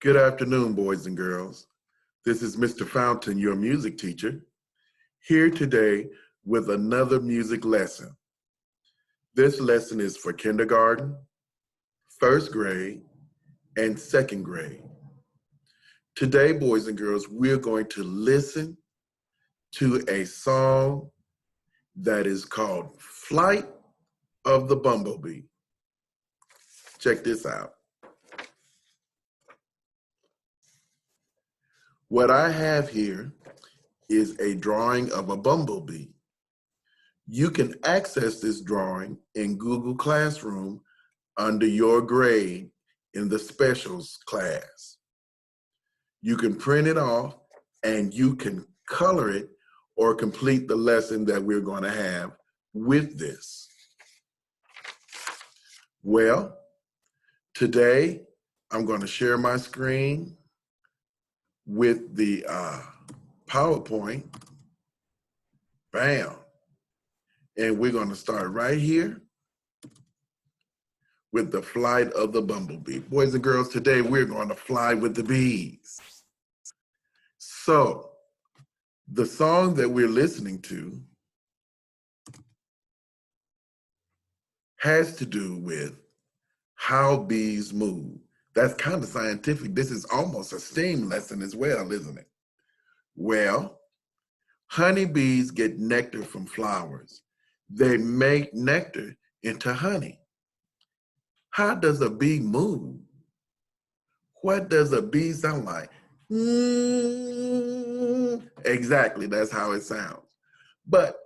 Good afternoon, boys and girls. This is Mr. Fountain, your music teacher, here today with another music lesson. This lesson is for kindergarten, first grade, and second grade. Today, boys and girls, we're going to listen to a song that is called Flight of the Bumblebee. Check this out. What I have here is a drawing of a bumblebee. You can access this drawing in Google Classroom under your grade in the specials class. You can print it off and you can color it or complete the lesson that we're going to have with this. Well, today I'm going to share my screen with the PowerPoint. Bam. And we're going to start right here with the flight of the bumblebee. Boys and girls, today we're going to fly with the bees. So, the song that we're listening to has to do with how bees move. That's kind of scientific. This is almost a STEAM lesson as well, isn't it? Well, honeybees get nectar from flowers. They make nectar into honey. How does a bee move? What does a bee sound like? Exactly, that's how it sounds. But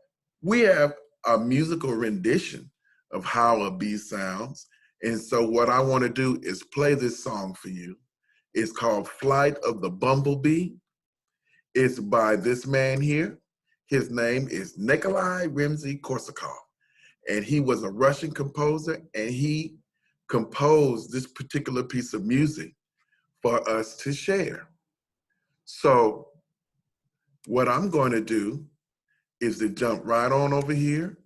we have a musical rendition of how a bee sounds. And so what I want to do is play this song for you. It's called Flight of the Bumblebee. It's by this man here. His name is Nikolai Rimsky-Korsakov. And he was a Russian composer, and he composed this particular piece of music for us to share. So what I'm going to do is to jump right on over here,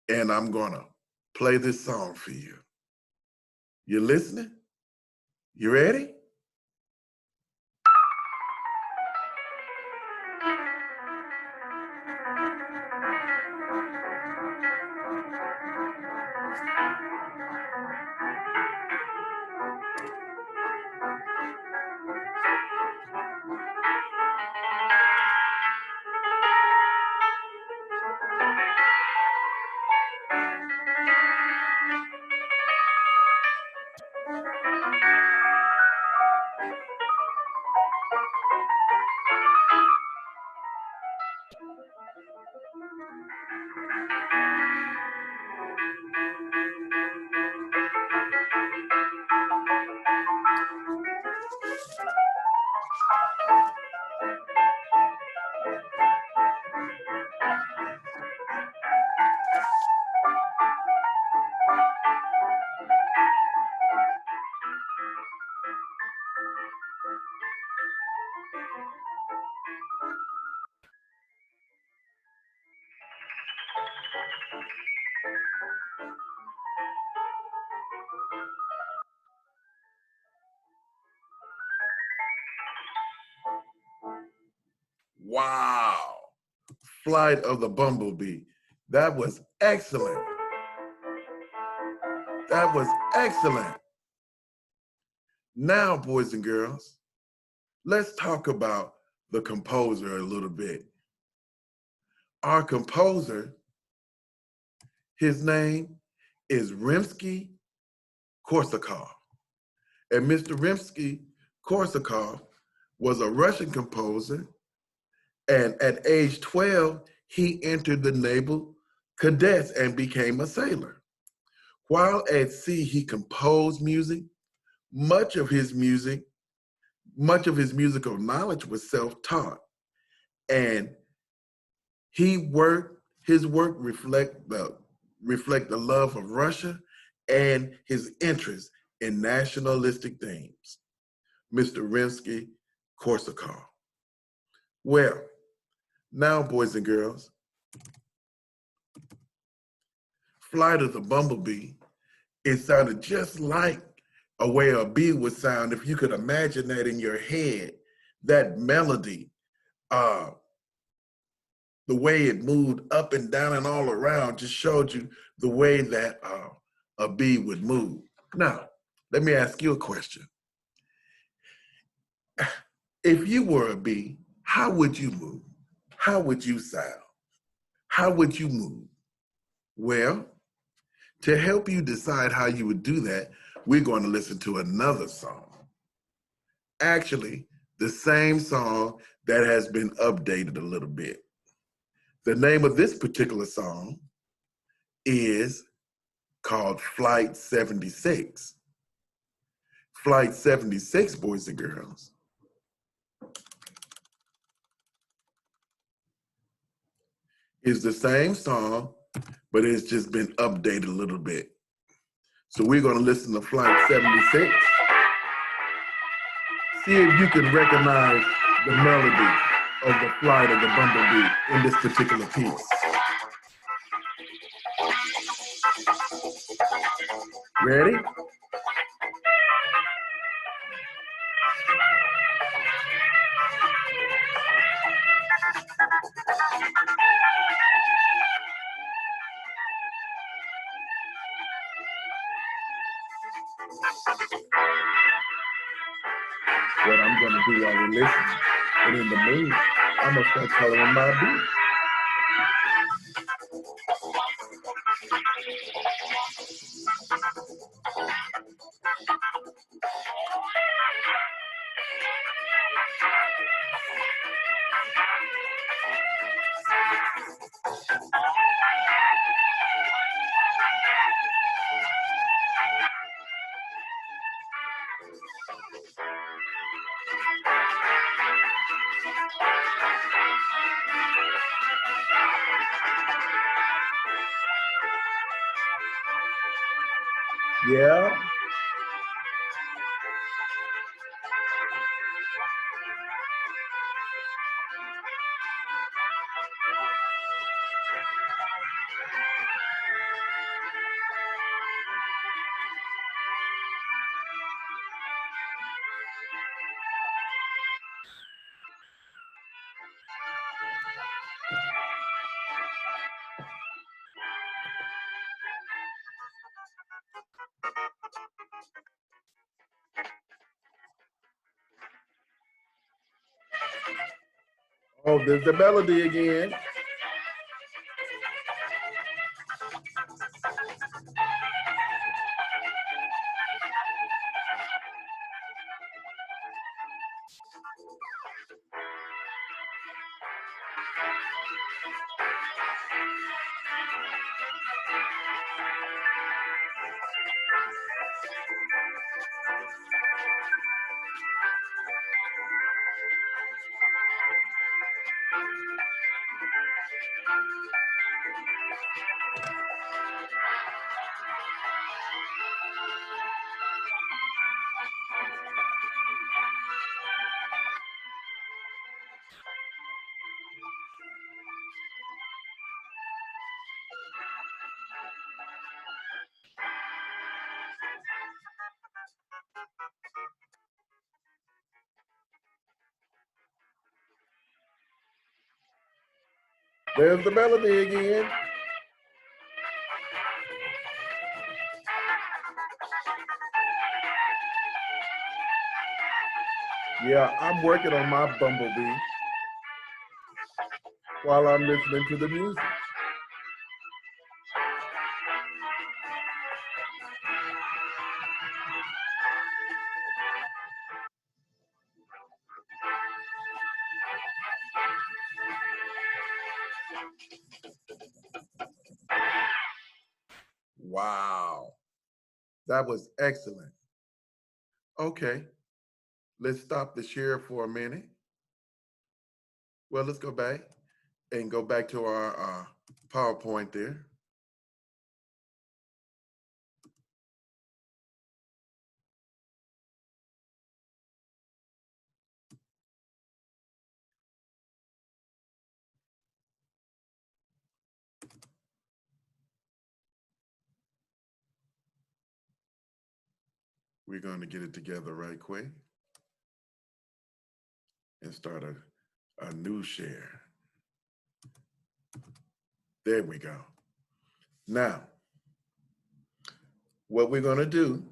and I'm going to play this song for you. You listening? You ready? Wow. Flight of the Bumblebee. That was excellent. That was excellent. Now, boys and girls, let's talk about the composer a little bit. Our composer, his name is Rimsky-Korsakov. And Mr. Rimsky-Korsakov was a Russian composer, and at age 12, he entered the Naval Cadets and became a sailor. While at sea, he composed music. Much of his musical knowledge was self-taught, and his work reflect the love of Russia and his interest in nationalistic themes. Mr. Rimsky-Korsakov. Well, now, boys and girls, Flight of the Bumblebee, it sounded just like a way a bee would sound, if you could imagine that in your head, that melody, uh, the way it moved up and down and all around just showed you the way that a bee would move. Now, let me ask you a question. If you were a bee, how would you move? How would you sound? How would you move? Well, to help you decide how you would do that, we're going to listen to another song. Actually, the same song that has been updated a little bit. The name of this particular song is called Flight 76. Flight 76, boys and girls, is the same song, but it's just been updated a little bit. So we're going to listen to Flight 76. See if you can recognize the melody of the flight of the Bumblebee in this particular piece. Ready? What I'm going to do while we're listening and in the mood, I'm going to start coloring my beat. Yeah. Oh, there's the melody again. There's the melody again. Yeah, I'm working on my Bumblebee while I'm listening to the music. Wow, that was excellent. Okay, let's stop the share for a minute. Well, let's go back and go back to our PowerPoint there. We're going to get it together right quick and start a new share. There we go. Now, what we're going to do,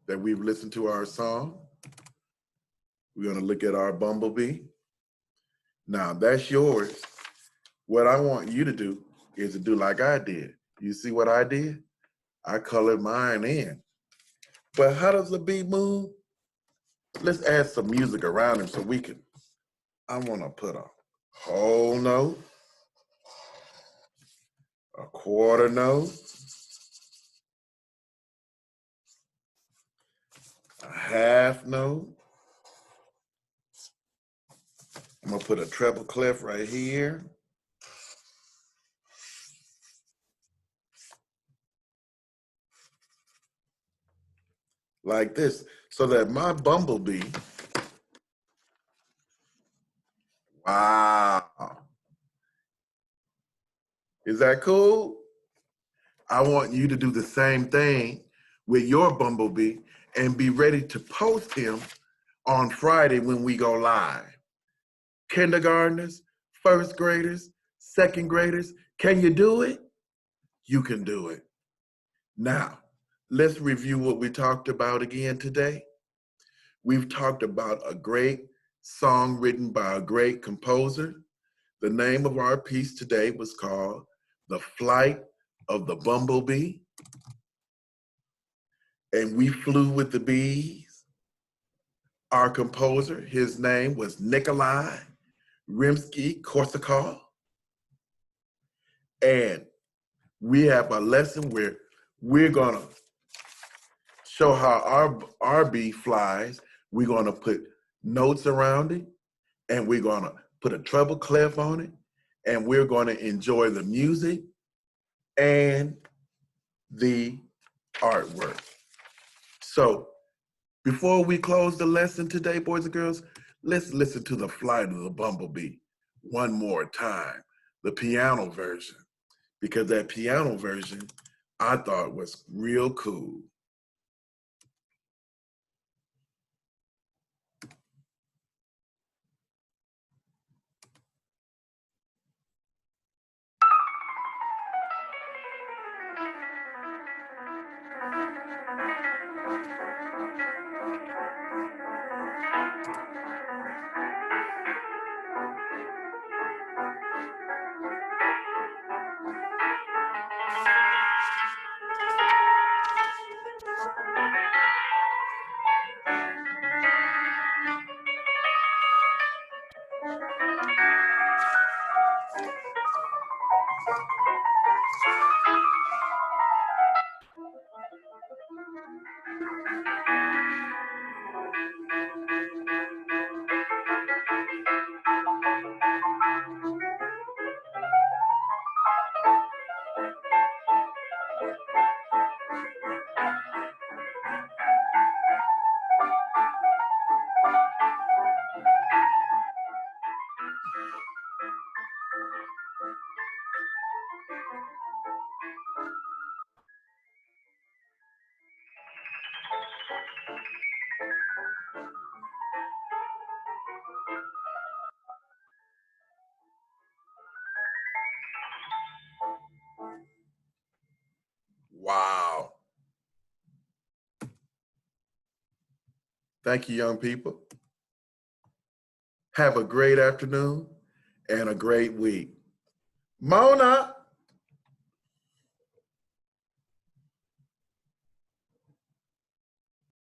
that we've listened to our song, we're going to look at our Bumblebee. Now, that's yours. What I want you to do is to do like I did. You see what I did? I colored mine in. But how does the bee move? Let's add some music around him so we can. I want to put a whole note, a quarter note, a half note. I'm going to put a treble clef right here. Like this, so that my Bumblebee, wow. Is that cool? I want you to do the same thing with your Bumblebee and be ready to post him on Friday when we go live. Kindergartners, first graders, second graders, can you do it? You can do it. Now, let's review what we talked about again today. We've talked about a great song written by a great composer. The name of our piece today was called The Flight of the Bumblebee. And we flew with the bees. Our composer, his name was Nikolai Rimsky-Korsakov. And we have a lesson where we're gonna show how our bee flies. We're gonna put notes around it, and we're gonna put a treble clef on it, and we're gonna enjoy the music and the artwork. So before we close the lesson today, boys and girls, let's listen to The Flight of the Bumblebee one more time, the piano version, because that piano version I thought was real cool. Wow. Thank you, young people. Have a great afternoon and a great week. Mona.